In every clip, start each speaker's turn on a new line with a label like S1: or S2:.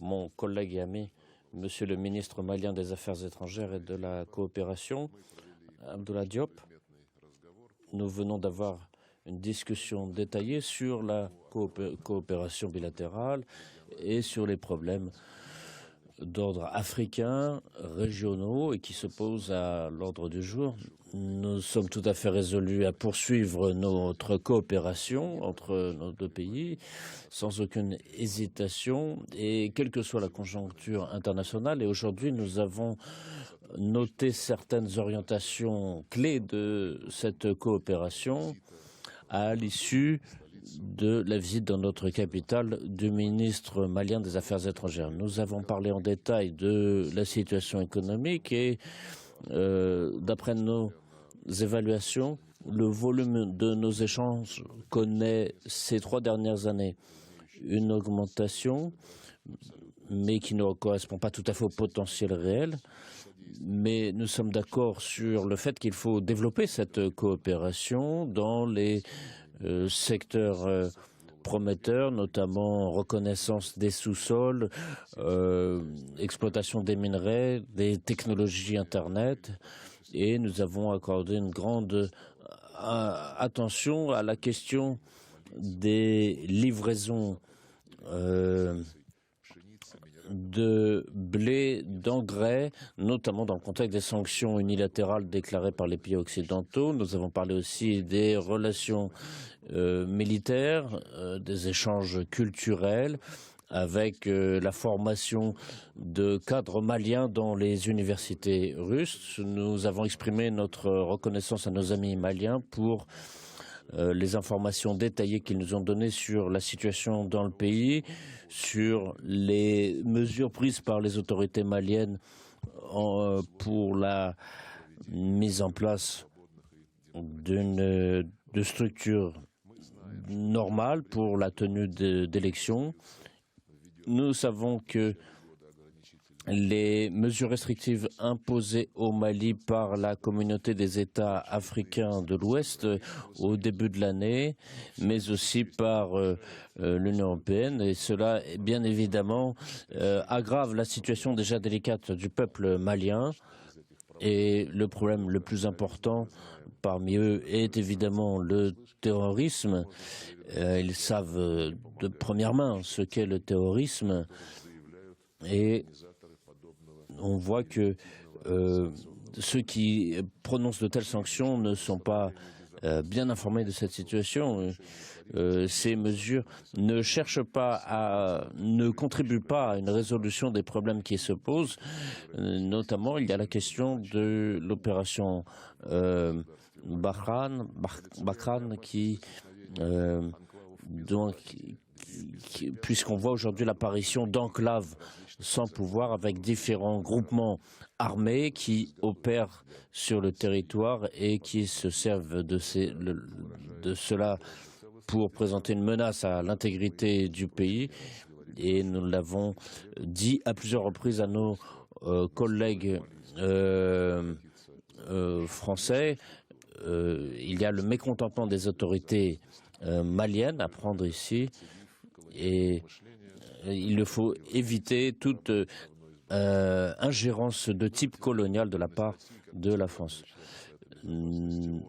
S1: mon collègue et ami, Monsieur le ministre malien des Affaires étrangères et de la coopération, Abdoulaye Diop. Nous venons d'avoir une discussion détaillée sur la coopération bilatérale et sur les problèmes d'ordre africain, régionaux et qui se posent à l'ordre du jour. Nous sommes tout à fait résolus à poursuivre notre coopération entre nos deux pays sans aucune hésitation et quelle que soit la conjoncture internationale. Et aujourd'hui, nous avons noté certaines orientations clés de cette coopération à l'issue de la visite dans notre capitale du ministre malien des Affaires étrangères. Nous avons parlé en détail de la situation économique et d'après nos évaluations, le volume de nos échanges connaît ces 3 dernières années une augmentation, mais qui ne correspond pas tout à fait au potentiel réel. Mais nous sommes d'accord sur le fait qu'il faut développer cette coopération dans les secteurs prometteurs, notamment reconnaissance des sous-sols, exploitation des minerais, des technologies Internet. Et nous avons accordé une grande attention à la question des livraisons de blé, d'engrais, notamment dans le contexte des sanctions unilatérales déclarées par les pays occidentaux. Nous avons parlé aussi des relations militaires, des échanges culturels, avec la formation de cadres maliens dans les universités russes. Nous avons exprimé notre reconnaissance à nos amis maliens pour les informations détaillées qu'ils nous ont données sur la situation dans le pays, sur les mesures prises par les autorités maliennes pour la mise en place de structures normales pour la tenue d'élections. Nous savons que les mesures restrictives imposées au Mali par la communauté des États africains de l'Ouest au début de l'année, mais aussi par l'Union européenne, et cela, bien évidemment, aggrave la situation déjà délicate du peuple malien. Et le problème le plus important parmi eux est évidemment le terrorisme. Ils savent de première main ce qu'est le terrorisme. Et on voit que ceux qui prononcent de telles sanctions ne sont pas bien informés de cette situation. Ces mesures ne contribuent pas à une résolution des problèmes qui se posent. Notamment, il y a la question de l'opération Barkhane puisqu'on voit aujourd'hui l'apparition d'enclaves sans pouvoir avec différents groupements armés qui opèrent sur le territoire et qui se servent de cela pour présenter une menace à l'intégrité du pays. Et nous l'avons dit à plusieurs reprises à nos collègues français. Il y a le mécontentement des autorités maliennes à prendre ici et il faut éviter toute ingérence de type colonial de la part de la France.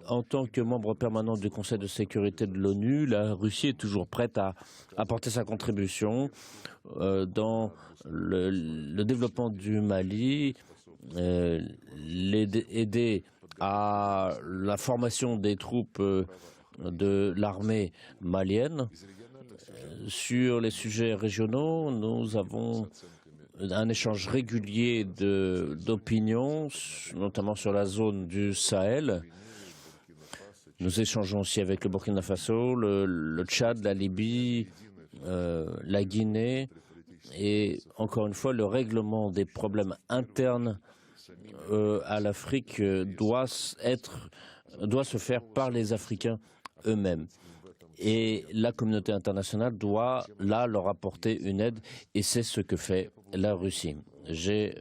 S1: En tant que membre permanent du Conseil de sécurité de l'ONU, la Russie est toujours prête à apporter sa contribution dans le développement du Mali, aider à la formation des troupes de l'armée malienne. Sur les sujets régionaux, nous avons un échange régulier d'opinions, notamment sur la zone du Sahel. Nous échangeons aussi avec le Burkina Faso, le Tchad, la Libye, la Guinée. Et encore une fois, le règlement des problèmes internes à l'Afrique doit se faire par les Africains eux-mêmes. Et la communauté internationale doit, là, leur apporter une aide, et c'est ce que fait la Russie. J'ai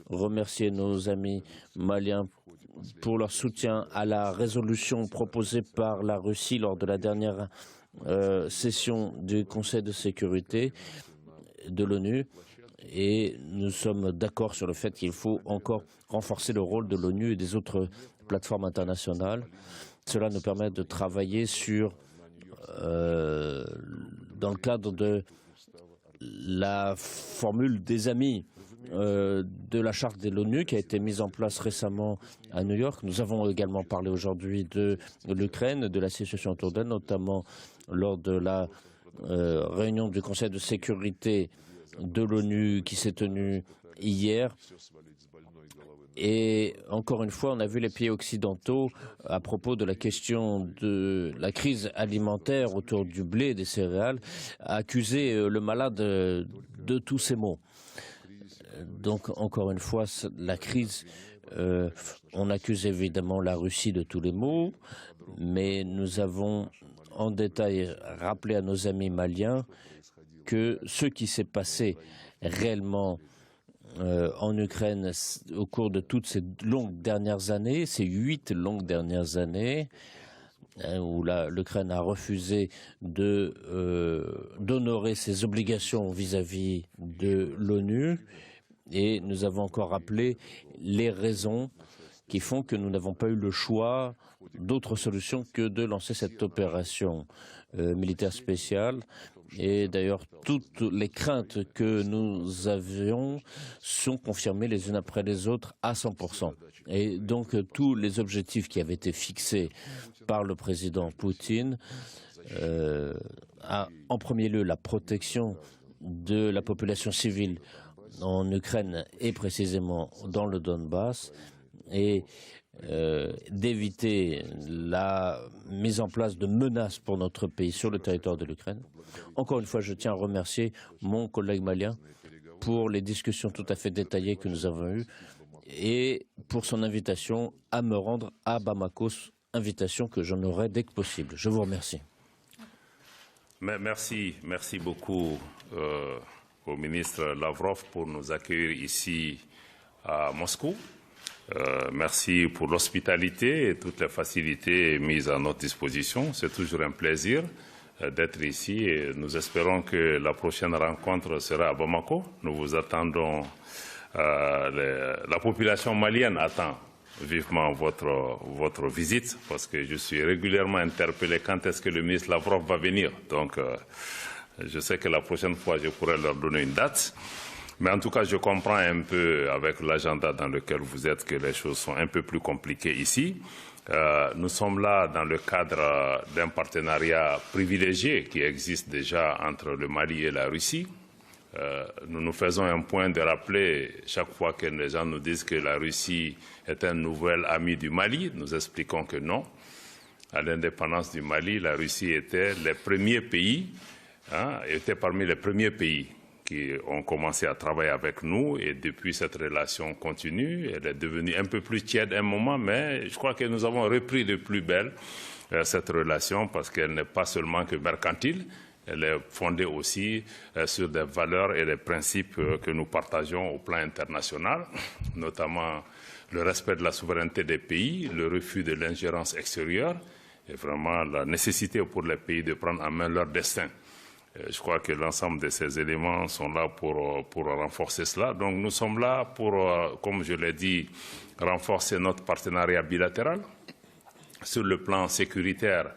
S1: remercié nos amis maliens pour leur soutien à la résolution proposée par la Russie lors de la dernière session du Conseil de sécurité de l'ONU. et nous sommes d'accord sur le fait qu'il faut encore renforcer le rôle de l'ONU et des autres plateformes internationales. Cela nous permet de travailler sur, dans le cadre de la formule des amis de la charte de l'ONU qui a été mise en place récemment à New York. Nous avons également parlé aujourd'hui de l'Ukraine, de la situation autour d'elle, notamment lors de la réunion du Conseil de sécurité de l'ONU qui s'est tenue hier. Et encore une fois, on a vu les pays occidentaux à propos de la question de la crise alimentaire autour du blé et des céréales, accuser le malade de tous ces maux. Donc, encore une fois, la crise, on accuse évidemment la Russie de tous les maux, mais nous avons en détail rappelé à nos amis maliens que ce qui s'est passé réellement en Ukraine au cours de toutes ces longues dernières années, ces 8 longues dernières années, où l'Ukraine a refusé d'honorer ses obligations vis-à-vis de l'ONU. Et nous avons encore rappelé les raisons qui font que nous n'avons pas eu le choix d'autre solution que de lancer cette opération militaire spéciale. Et d'ailleurs, toutes les craintes que nous avions sont confirmées les unes après les autres à 100%. Et donc, tous les objectifs qui avaient été fixés par le président Poutine, en premier lieu la protection de la population civile en Ukraine et précisément dans le Donbass, et d'éviter la mise en place de menaces pour notre pays sur le territoire de l'Ukraine. Encore une fois, je tiens à remercier mon collègue malien pour les discussions tout à fait détaillées que nous avons eues et pour son invitation à me rendre à Bamako, invitation que j'en aurai dès que possible. Je vous remercie.
S2: Merci beaucoup au ministre Lavrov pour nous accueillir ici à Moscou. Merci pour l'hospitalité et toutes les facilités mises à notre disposition. C'est toujours un plaisir d'être ici et nous espérons que la prochaine rencontre sera à Bamako. Nous vous attendons. La population malienne attend vivement votre visite parce que je suis régulièrement interpellé quand est-ce que le ministre Lavrov va venir. Donc, je sais que la prochaine fois, je pourrai leur donner une date. Mais en tout cas, je comprends un peu avec l'agenda dans lequel vous êtes que les choses sont un peu plus compliquées ici. Nous sommes là dans le cadre d'un partenariat privilégié qui existe déjà entre le Mali et la Russie. Nous nous faisons un point de rappeler chaque fois que les gens nous disent que la Russie est un nouvel ami du Mali. Nous expliquons que non. À l'indépendance du Mali, la Russie était les premiers pays, était parmi les premiers pays qui ont commencé à travailler avec nous et depuis cette relation continue, elle est devenue un peu plus tiède un moment, mais je crois que nous avons repris de plus belle cette relation parce qu'elle n'est pas seulement que mercantile, elle est fondée aussi sur des valeurs et des principes que nous partageons au plan international, notamment le respect de la souveraineté des pays, le refus de l'ingérence extérieure et vraiment la nécessité pour les pays de prendre en main leur destin. Je crois que l'ensemble de ces éléments sont là pour renforcer cela. Donc nous sommes là pour, comme je l'ai dit, renforcer notre partenariat bilatéral. Sur le plan sécuritaire,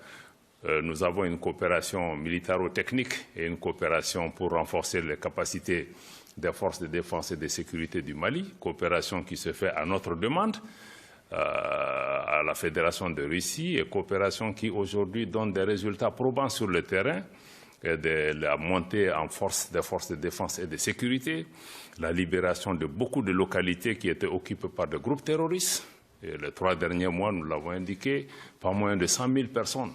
S2: nous avons une coopération militaro-technique et une coopération pour renforcer les capacités des forces de défense et de sécurité du Mali, coopération qui se fait à notre demande à la Fédération de Russie et coopération qui aujourd'hui donne des résultats probants sur le terrain. De la montée en force des forces de défense et de sécurité, la libération de beaucoup de localités qui étaient occupées par des groupes terroristes. Et les 3 derniers mois, nous l'avons indiqué, pas moins de 100 000 personnes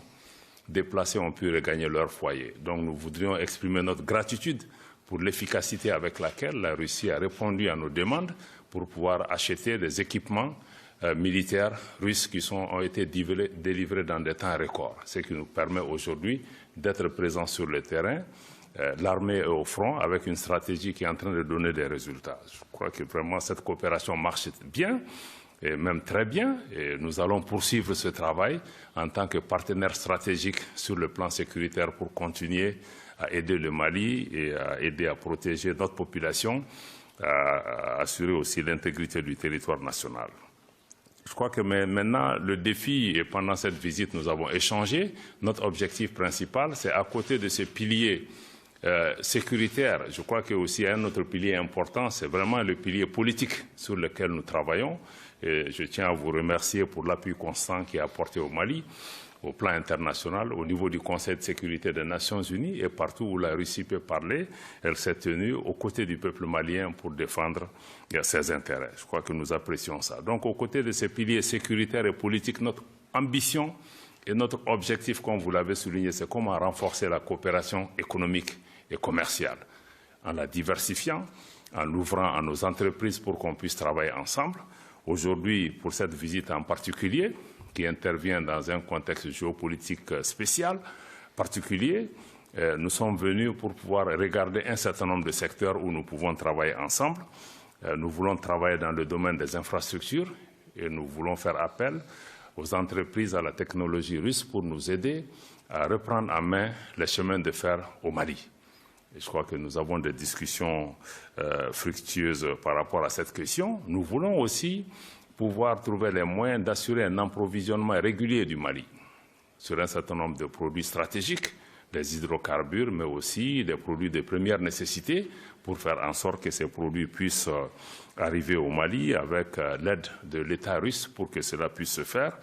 S2: déplacées ont pu regagner leur foyer. Donc nous voudrions exprimer notre gratitude pour l'efficacité avec laquelle la Russie a répondu à nos demandes pour pouvoir acheter des équipements militaires russes qui ont été délivrés dans des temps records, ce qui nous permet aujourd'hui d'être présents sur le terrain. L'armée est au front avec une stratégie qui est en train de donner des résultats. Je crois que vraiment cette coopération marche bien et même très bien. Et nous allons poursuivre ce travail en tant que partenaire stratégique sur le plan sécuritaire pour continuer à aider le Mali et à aider à protéger notre population, à assurer aussi l'intégrité du territoire national. Je crois que maintenant, le défi, et pendant cette visite, nous avons échangé, notre objectif principal, c'est à côté de ces piliers sécuritaires, je crois qu'il y a aussi un autre pilier important, c'est vraiment le pilier politique sur lequel nous travaillons. Et je tiens à vous remercier pour l'appui constant qui est apporté au Mali, au plan international, au niveau du Conseil de sécurité des Nations Unies et partout où la Russie peut parler, elle s'est tenue aux côtés du peuple malien pour défendre ses intérêts. Je crois que nous apprécions ça. Donc, aux côtés de ces piliers sécuritaires et politiques, notre ambition et notre objectif, comme vous l'avez souligné, c'est comment renforcer la coopération économique et commerciale, en la diversifiant, en l'ouvrant à nos entreprises pour qu'on puisse travailler ensemble. Aujourd'hui, pour cette visite en particulier, qui intervient dans un contexte géopolitique spécial, particulier, nous sommes venus pour pouvoir regarder un certain nombre de secteurs où nous pouvons travailler ensemble. Nous voulons travailler dans le domaine des infrastructures et nous voulons faire appel aux entreprises, à la technologie russe pour nous aider à reprendre en main les chemins de fer au Mali. Et je crois que nous avons des discussions fructueuses par rapport à cette question. Nous voulons aussi pouvoir trouver les moyens d'assurer un approvisionnement régulier du Mali sur un certain nombre de produits stratégiques, des hydrocarbures, mais aussi des produits de première nécessité pour faire en sorte que ces produits puissent arriver au Mali avec l'aide de l'État russe pour que cela puisse se faire.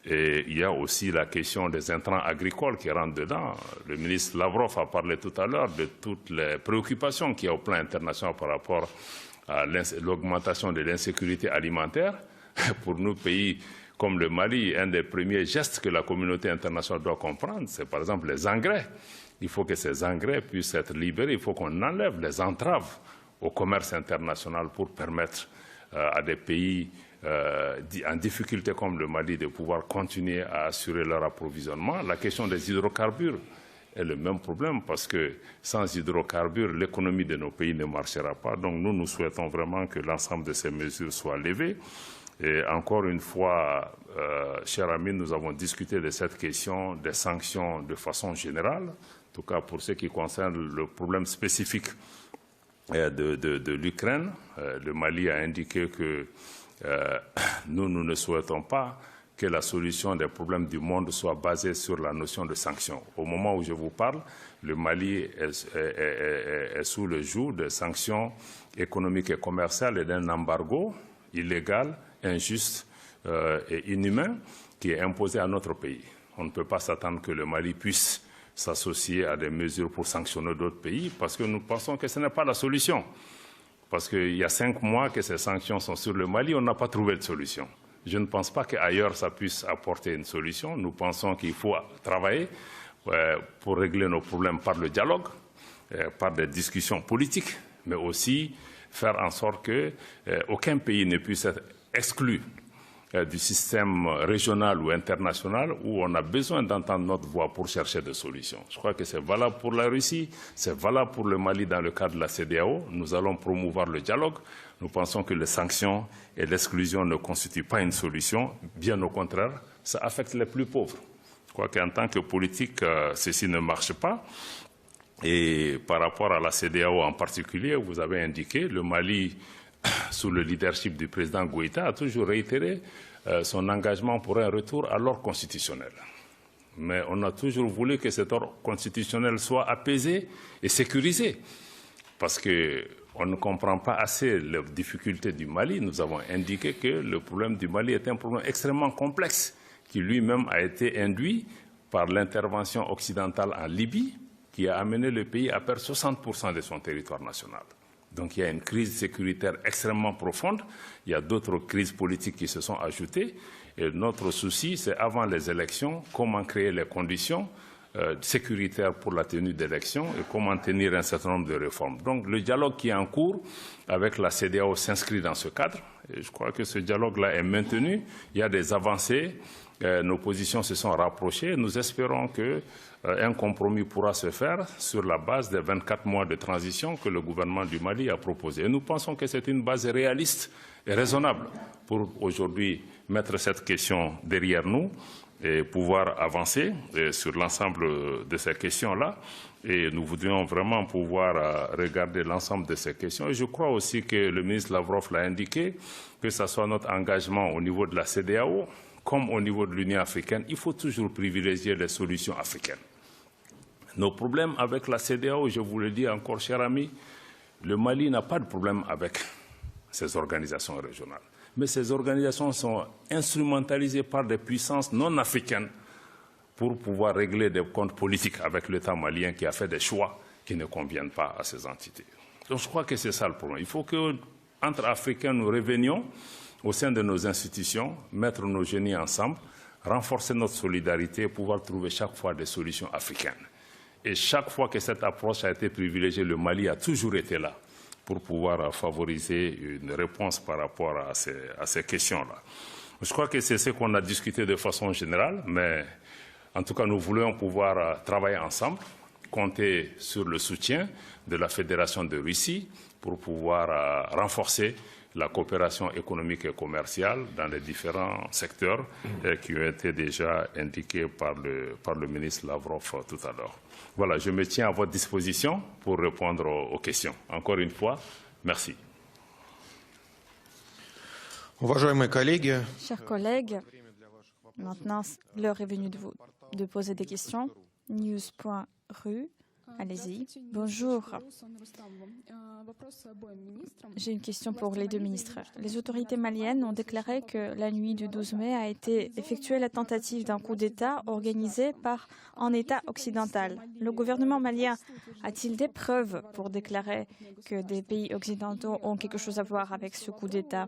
S2: Et il y a aussi la question des intrants agricoles qui rentrent dedans. Le ministre Lavrov a parlé tout à l'heure de toutes les préoccupations qu'il y a au plan international par rapport à l'augmentation de l'insécurité alimentaire. Pour nous, pays comme le Mali, un des premiers gestes que la communauté internationale doit comprendre, c'est par exemple les engrais. Il faut que ces engrais puissent être libérés, il faut qu'on enlève les entraves au commerce international pour permettre à des pays en difficulté comme le Mali de pouvoir continuer à assurer leur approvisionnement. La question des hydrocarbures est le même problème parce que sans hydrocarbures, l'économie de nos pays ne marchera pas. Donc nous souhaitons vraiment que l'ensemble de ces mesures soient levées. Et encore une fois, chers amis, nous avons discuté de cette question des sanctions de façon générale, en tout cas pour ce qui concerne le problème spécifique de l'Ukraine. Le Mali a indiqué que nous ne souhaitons pas que la solution des problèmes du monde soit basée sur la notion de sanctions. Au moment où je vous parle, le Mali est sous le joug de sanctions économiques et commerciales et d'un embargo illégal, injuste et inhumain qui est imposé à notre pays. On ne peut pas s'attendre que le Mali puisse s'associer à des mesures pour sanctionner d'autres pays parce que nous pensons que ce n'est pas la solution. Parce qu'il y a 5 mois que ces sanctions sont sur le Mali, on n'a pas trouvé de solution. Je ne pense pas qu'ailleurs ça puisse apporter une solution. Nous pensons qu'il faut travailler pour régler nos problèmes par le dialogue, par des discussions politiques, mais aussi faire en sorte qu'aucun pays ne puisse être exclu du système régional ou international où on a besoin d'entendre notre voix pour chercher des solutions. Je crois que c'est valable pour la Russie, c'est valable pour le Mali dans le cadre de la CEDEAO. Nous allons promouvoir le dialogue. Nous pensons que les sanctions et l'exclusion ne constituent pas une solution. Bien au contraire, ça affecte les plus pauvres. Je crois qu'en tant que politique, ceci ne marche pas. Et par rapport à la CEDEAO en particulier, vous avez indiqué, le Mali, sous le leadership du président Goïta, a toujours réitéré son engagement pour un retour à l'ordre constitutionnel. Mais on a toujours voulu que cet ordre constitutionnel soit apaisé et sécurisé. Parce qu'on ne comprend pas assez les difficultés du Mali. Nous avons indiqué que le problème du Mali est un problème extrêmement complexe, qui lui-même a été induit par l'intervention occidentale en Libye, qui a amené le pays à perdre 60% de son territoire national. Donc il y a une crise sécuritaire extrêmement profonde, il y a d'autres crises politiques qui se sont ajoutées, et notre souci, c'est avant les élections, comment créer les conditions sécuritaire pour la tenue d'élections et comment tenir un certain nombre de réformes. Donc le dialogue qui est en cours avec la CEDEAO s'inscrit dans ce cadre. Et je crois que ce dialogue-là est maintenu. Il y a des avancées. Nos positions se sont rapprochées. Nous espérons qu'un compromis pourra se faire sur la base des 24 mois de transition que le gouvernement du Mali a proposé. Et nous pensons que c'est une base réaliste et raisonnable pour aujourd'hui mettre cette question derrière nous et pouvoir avancer sur l'ensemble de ces questions-là. Et nous voudrions vraiment pouvoir regarder l'ensemble de ces questions. Et je crois aussi que le ministre Lavrov l'a indiqué, que ce soit notre engagement au niveau de la CEDEAO, comme au niveau de l'Union africaine, il faut toujours privilégier les solutions africaines. Nos problèmes avec la CEDEAO, je vous le dis encore, chers amis, le Mali n'a pas de problème avec ces organisations régionales. Mais ces organisations sont instrumentalisées par des puissances non africaines pour pouvoir régler des comptes politiques avec l'État malien qui a fait des choix qui ne conviennent pas à ces entités. Donc je crois que c'est ça le problème. Il faut qu'entre Africains, nous revenions au sein de nos institutions, mettre nos génies ensemble, renforcer notre solidarité et pouvoir trouver chaque fois des solutions africaines. Et chaque fois que cette approche a été privilégiée, le Mali a toujours été là pour pouvoir favoriser une réponse par rapport à ces questions-là. Je crois que c'est ce qu'on a discuté de façon générale, mais en tout cas, nous voulons pouvoir travailler ensemble, compter sur le soutien de la Fédération de Russie pour pouvoir renforcer la coopération économique et commerciale dans les différents secteurs qui ont été déjà indiqués par le ministre Lavrov tout à l'heure. Voilà, je me tiens à votre disposition pour répondre aux questions. Encore une fois, merci.
S3: Chers collègues, maintenant l'heure est venue de poser des questions. News.ru. Allez-y. Bonjour. J'ai une question pour les deux ministres. Les autorités maliennes ont déclaré que la nuit du 12 mai a été effectuée la tentative d'un coup d'État organisé par un État occidental. Le gouvernement malien a-t-il des preuves pour déclarer que des pays occidentaux ont quelque chose à voir avec ce coup d'État?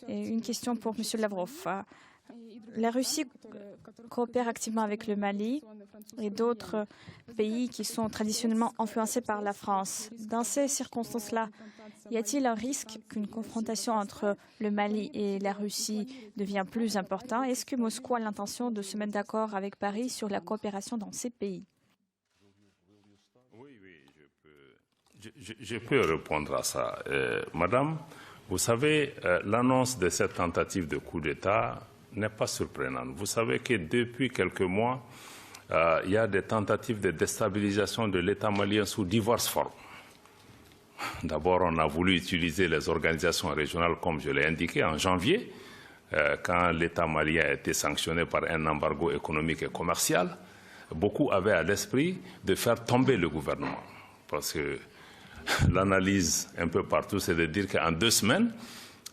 S3: Et une question pour M. Lavrov. La Russie coopère activement avec le Mali et d'autres pays qui sont traditionnellement influencés par la France. Dans ces circonstances-là, y a-t-il un risque qu'une confrontation entre le Mali et la Russie devienne plus importante? Est-ce que Moscou a l'intention de se mettre d'accord avec Paris sur la coopération dans ces pays?
S2: Oui, je peux répondre à ça. Madame, vous savez, l'annonce de cette tentative de coup d'État n'est pas surprenante. Vous savez que depuis quelques mois, il y a des tentatives de déstabilisation de l'État malien sous diverses formes. D'abord, on a voulu utiliser les organisations régionales, comme je l'ai indiqué, en janvier, quand l'État malien a été sanctionné par un embargo économique et commercial. Beaucoup avaient à l'esprit de faire tomber le gouvernement. Parce que l'analyse un peu partout, c'est de dire qu'en 2 semaines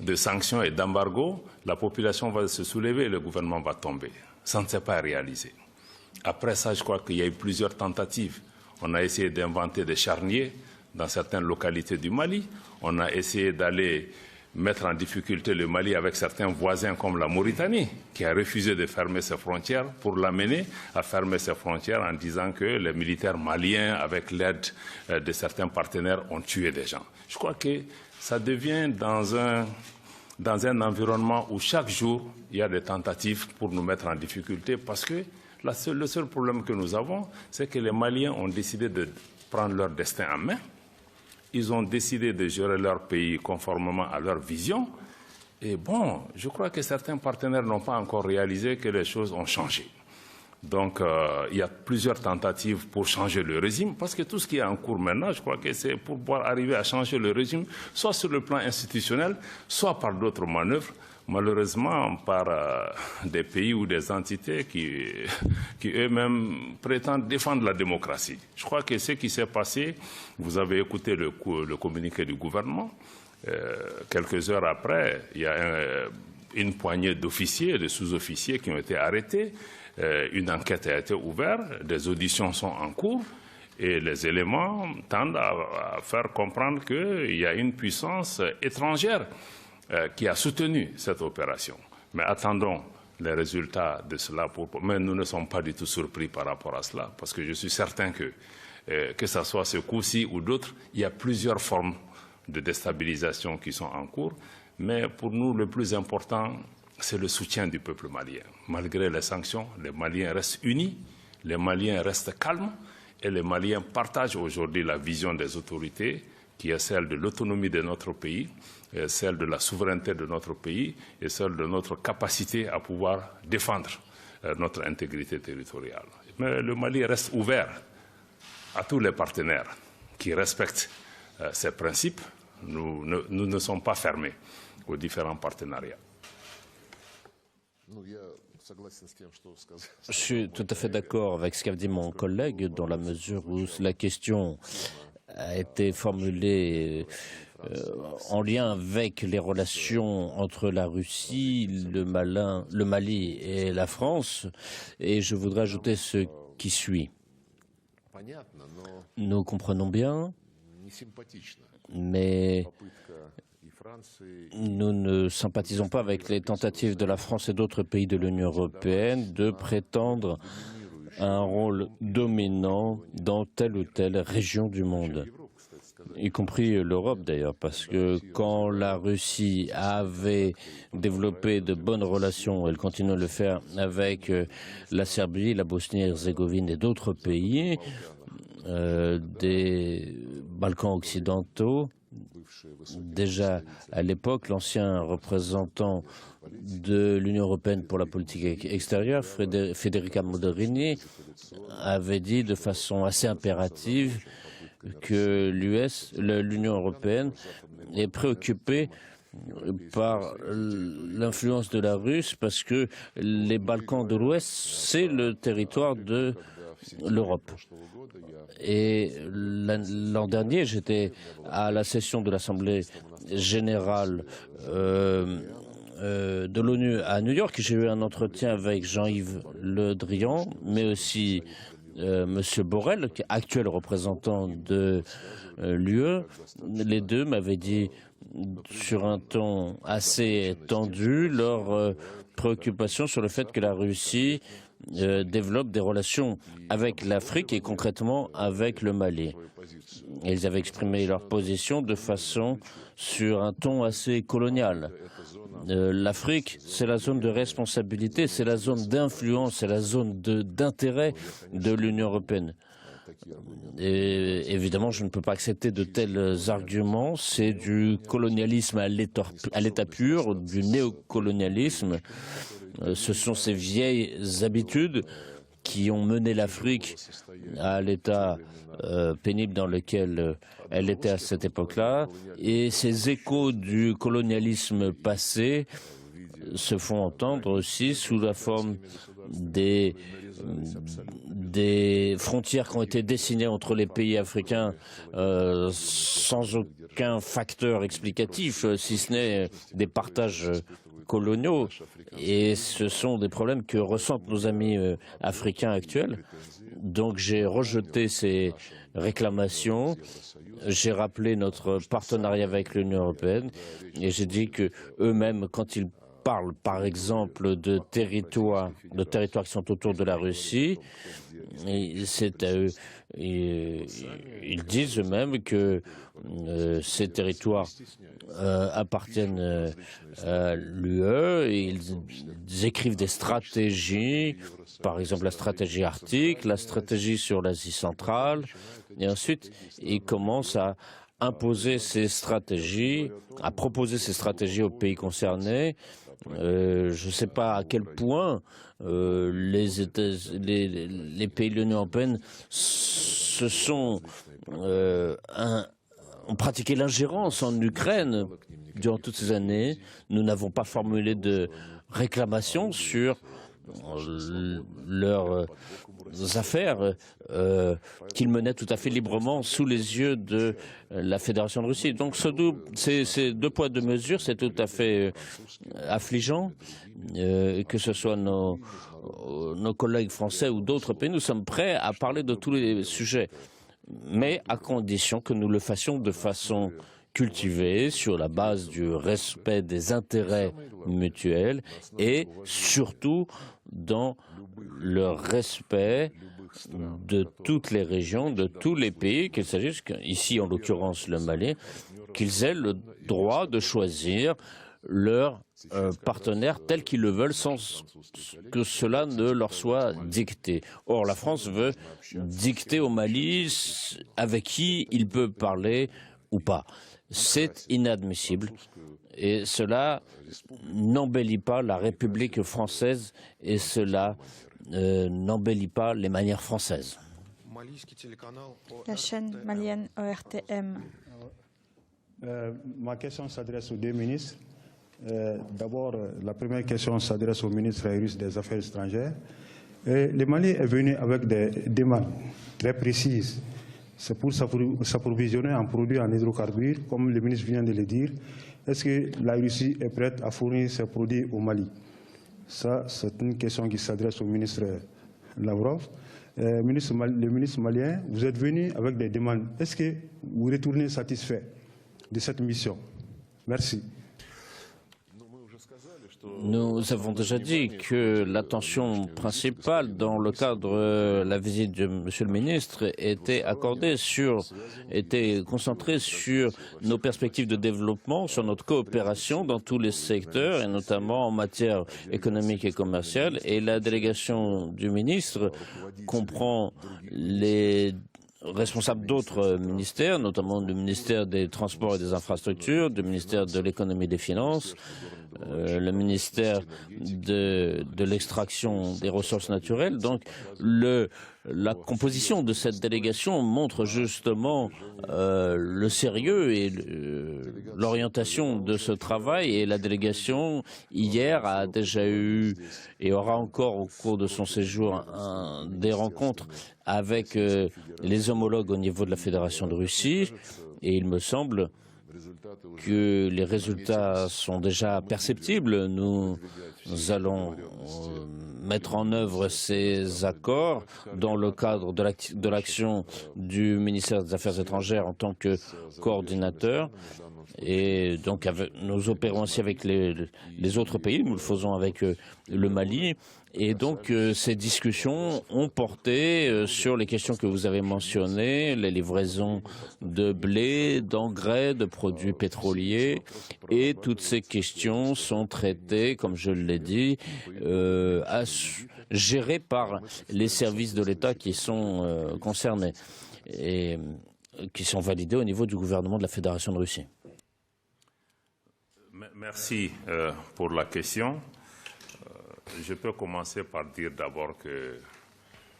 S2: de sanctions et d'embargo, la population va se soulever et le gouvernement va tomber. Ça ne s'est pas réalisé. Après ça, je crois qu'il y a eu plusieurs tentatives. On a essayé d'inventer des charniers dans certaines localités du Mali. On a essayé d'aller mettre en difficulté le Mali avec certains voisins comme la Mauritanie, qui a refusé de fermer ses frontières pour l'amener à fermer ses frontières en disant que les militaires maliens, avec l'aide de certains partenaires, ont tué des gens. Je crois que ça devient dans un environnement où chaque jour, il y a des tentatives pour nous mettre en difficulté parce que le seul problème que nous avons, c'est que les Maliens ont décidé de prendre leur destin en main. Ils ont décidé de gérer leur pays conformément à leur vision. Et bon, je crois que certains partenaires n'ont pas encore réalisé que les choses ont changé. Donc, il y a plusieurs tentatives pour changer le régime, parce que tout ce qui est en cours maintenant, je crois que c'est pour pouvoir arriver à changer le régime, soit sur le plan institutionnel, soit par d'autres manœuvres, malheureusement par des pays ou des entités qui eux-mêmes prétendent défendre la démocratie. Je crois que ce qui s'est passé, vous avez écouté le communiqué du gouvernement, quelques heures après, il y a une poignée d'officiers et de sous-officiers qui ont été arrêtés. Une enquête a été ouverte, des auditions sont en cours et les éléments tendent à faire comprendre qu'il y a une puissance étrangère qui a soutenu cette opération. Mais attendons les résultats de cela. Mais nous ne sommes pas du tout surpris par rapport à cela, parce que je suis certain que ce soit ce coup-ci ou d'autres, il y a plusieurs formes de déstabilisation qui sont en cours. Mais pour nous, le plus important, c'est le soutien du peuple malien. Malgré les sanctions, les Maliens restent unis, les Maliens restent calmes et les Maliens partagent aujourd'hui la vision des autorités qui est celle de l'autonomie de notre pays, celle de la souveraineté de notre pays et celle de notre capacité à pouvoir défendre notre intégrité territoriale. Mais le Mali reste ouvert à tous les partenaires qui respectent ces principes. Nous ne sommes pas fermés aux différents partenariats.
S1: Je suis tout à fait d'accord avec ce qu'a dit mon collègue dans la mesure où la question a été formulée en lien avec les relations entre la Russie, le Mali et la France. Et je voudrais ajouter ce qui suit. Nous comprenons bien, mais nous ne sympathisons pas avec les tentatives de la France et d'autres pays de l'Union européenne de prétendre un rôle dominant dans telle ou telle région du monde, y compris l'Europe d'ailleurs, parce que quand la Russie avait développé de bonnes relations, elle continue de le faire avec la Serbie, la Bosnie-Herzégovine et d'autres pays des Balkans occidentaux. Déjà à l'époque, l'ancien représentant de l'Union européenne pour la politique extérieure, Federica Mogherini, avait dit de façon assez impérative que l'Union européenne est préoccupée par l'influence de la Russie parce que les Balkans de l'Ouest, c'est le territoire de l'Europe. Et l'an dernier, j'étais à la session de l'Assemblée générale de l'ONU à New York. J'ai eu un entretien avec Jean-Yves Le Drian, mais aussi M. Borrell, actuel représentant de l'UE. Les deux m'avaient dit sur un ton assez tendu leur préoccupation sur le fait que la Russie développe des relations avec l'Afrique et concrètement avec le Mali. Ils avaient exprimé leur position de façon sur un ton assez colonial. L'Afrique, c'est la zone de responsabilité, c'est la zone d'influence, c'est la zone d'intérêt de l'Union européenne. Et évidemment, je ne peux pas accepter de tels arguments. C'est du colonialisme à l'état pur, du néocolonialisme. Ce sont ces vieilles habitudes qui ont mené l'Afrique à l'état pénible dans lequel elle était à cette époque-là. Et ces échos du colonialisme passé se font entendre aussi sous la forme des frontières qui ont été dessinées entre les pays africains sans aucun facteur explicatif, si ce n'est des partages coloniaux. Et ce sont des problèmes que ressentent nos amis africains actuels. Donc j'ai rejeté ces réclamations. J'ai rappelé notre partenariat avec l'Union européenne et j'ai dit que eux-mêmes, quand ils parlent par exemple de territoires qui sont autour de la Russie, c'est à eux. Ils disent eux-mêmes que ces territoires appartiennent à l'UE et ils écrivent des stratégies, par exemple la stratégie arctique, la stratégie sur l'Asie centrale, et ensuite ils commencent à imposer ces stratégies, à proposer ces stratégies aux pays concernés. Je ne sais pas à quel point les pays de l'Union européenne ont pratiqué l'ingérence en Ukraine durant toutes ces années. Nous n'avons pas formulé de réclamations sur leurs affaires qu'ils menaient tout à fait librement sous les yeux de la Fédération de Russie. Donc ces deux poids, deux mesures, c'est tout à fait affligeant, que ce soit nos collègues français ou d'autres pays. Nous sommes prêts à parler de tous les sujets, mais à condition que nous le fassions de façon cultivée sur la base du respect des intérêts mutuels et surtout dans le respect de toutes les régions, de tous les pays, qu'il s'agisse, ici en l'occurrence le Mali, qu'ils aient le droit de choisir leurs partenaires tels qu'ils le veulent sans que cela ne leur soit dicté. Or, la France veut dicter au Mali avec qui il peut parler ou pas. C'est inadmissible et cela n'embellit pas la République française et cela n'embellit pas les manières françaises.
S3: La chaîne malienne ORTM.
S4: Ma question s'adresse aux deux ministres. D'abord, la première question s'adresse au ministre russe des Affaires étrangères. Le Mali est venu avec des demandes très précises. C'est pour s'approvisionner en produits en hydrocarbures, comme le ministre vient de le dire. Est-ce que la Russie est prête à fournir ces produits au Mali? Ça, c'est une question qui s'adresse au ministre Lavrov. Le ministre malien, vous êtes venu avec des demandes. Est-ce que vous retournez satisfait de cette mission? Merci.
S1: Nous avons déjà dit que l'attention principale dans le cadre de la visite de M. le ministre était concentrée sur nos perspectives de développement, sur notre coopération dans tous les secteurs et notamment en matière économique et commerciale. Et la délégation du ministre comprend les responsables d'autres ministères, notamment du ministère des Transports et des Infrastructures, du ministère de l'Économie et des Finances, le ministère de l'extraction des ressources naturelles. Donc, la composition de cette délégation montre justement le sérieux et l'orientation de ce travail. Et la délégation, hier, a déjà eu et aura encore au cours de son séjour des rencontres avec les homologues au niveau de la Fédération de Russie. Et il me semble que les résultats sont déjà perceptibles. Nous allons mettre en œuvre ces accords dans le cadre de l'action du ministère des Affaires étrangères en tant que coordinateur. Et donc, nous opérons aussi avec les autres pays. Nous le faisons avec le Mali. Et donc, ces discussions ont porté sur les questions que vous avez mentionnées, les livraisons de blé, d'engrais, de produits pétroliers. Et toutes ces questions sont traitées, comme je l'ai dit, gérées par les services de l'État qui sont concernés et qui sont validés au niveau du gouvernement de la Fédération de Russie.
S2: Merci pour la question. Je peux commencer par dire d'abord que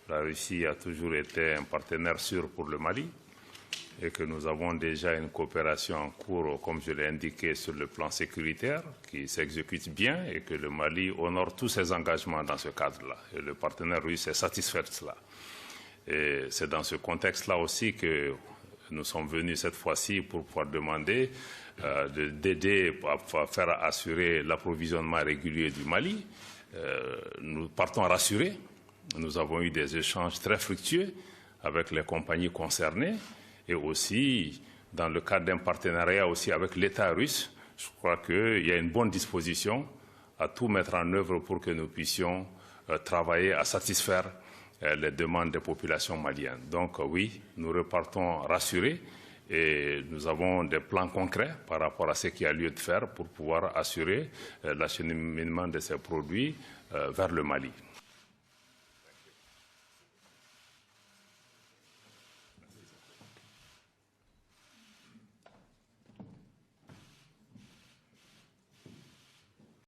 S2: la Russie a toujours été un partenaire sûr pour le Mali et que nous avons déjà une coopération en cours, comme je l'ai indiqué, sur le plan sécuritaire, qui s'exécute bien et que le Mali honore tous ses engagements dans ce cadre-là. Et le partenaire russe est satisfait de cela. Et c'est dans ce contexte-là aussi que nous sommes venus cette fois-ci pour pouvoir demander d'aider à faire assurer l'approvisionnement régulier du Mali. Nous partons rassurés. Nous avons eu des échanges très fructueux avec les compagnies concernées et aussi dans le cadre d'un partenariat aussi avec l'État russe. Je crois qu'il y a une bonne disposition à tout mettre en œuvre pour que nous puissions travailler à satisfaire les demandes des populations maliennes. Donc oui, nous repartons rassurés et nous avons des plans concrets par rapport à ce qu'il y a lieu de faire pour pouvoir assurer l'acheminement de ces produits vers le Mali.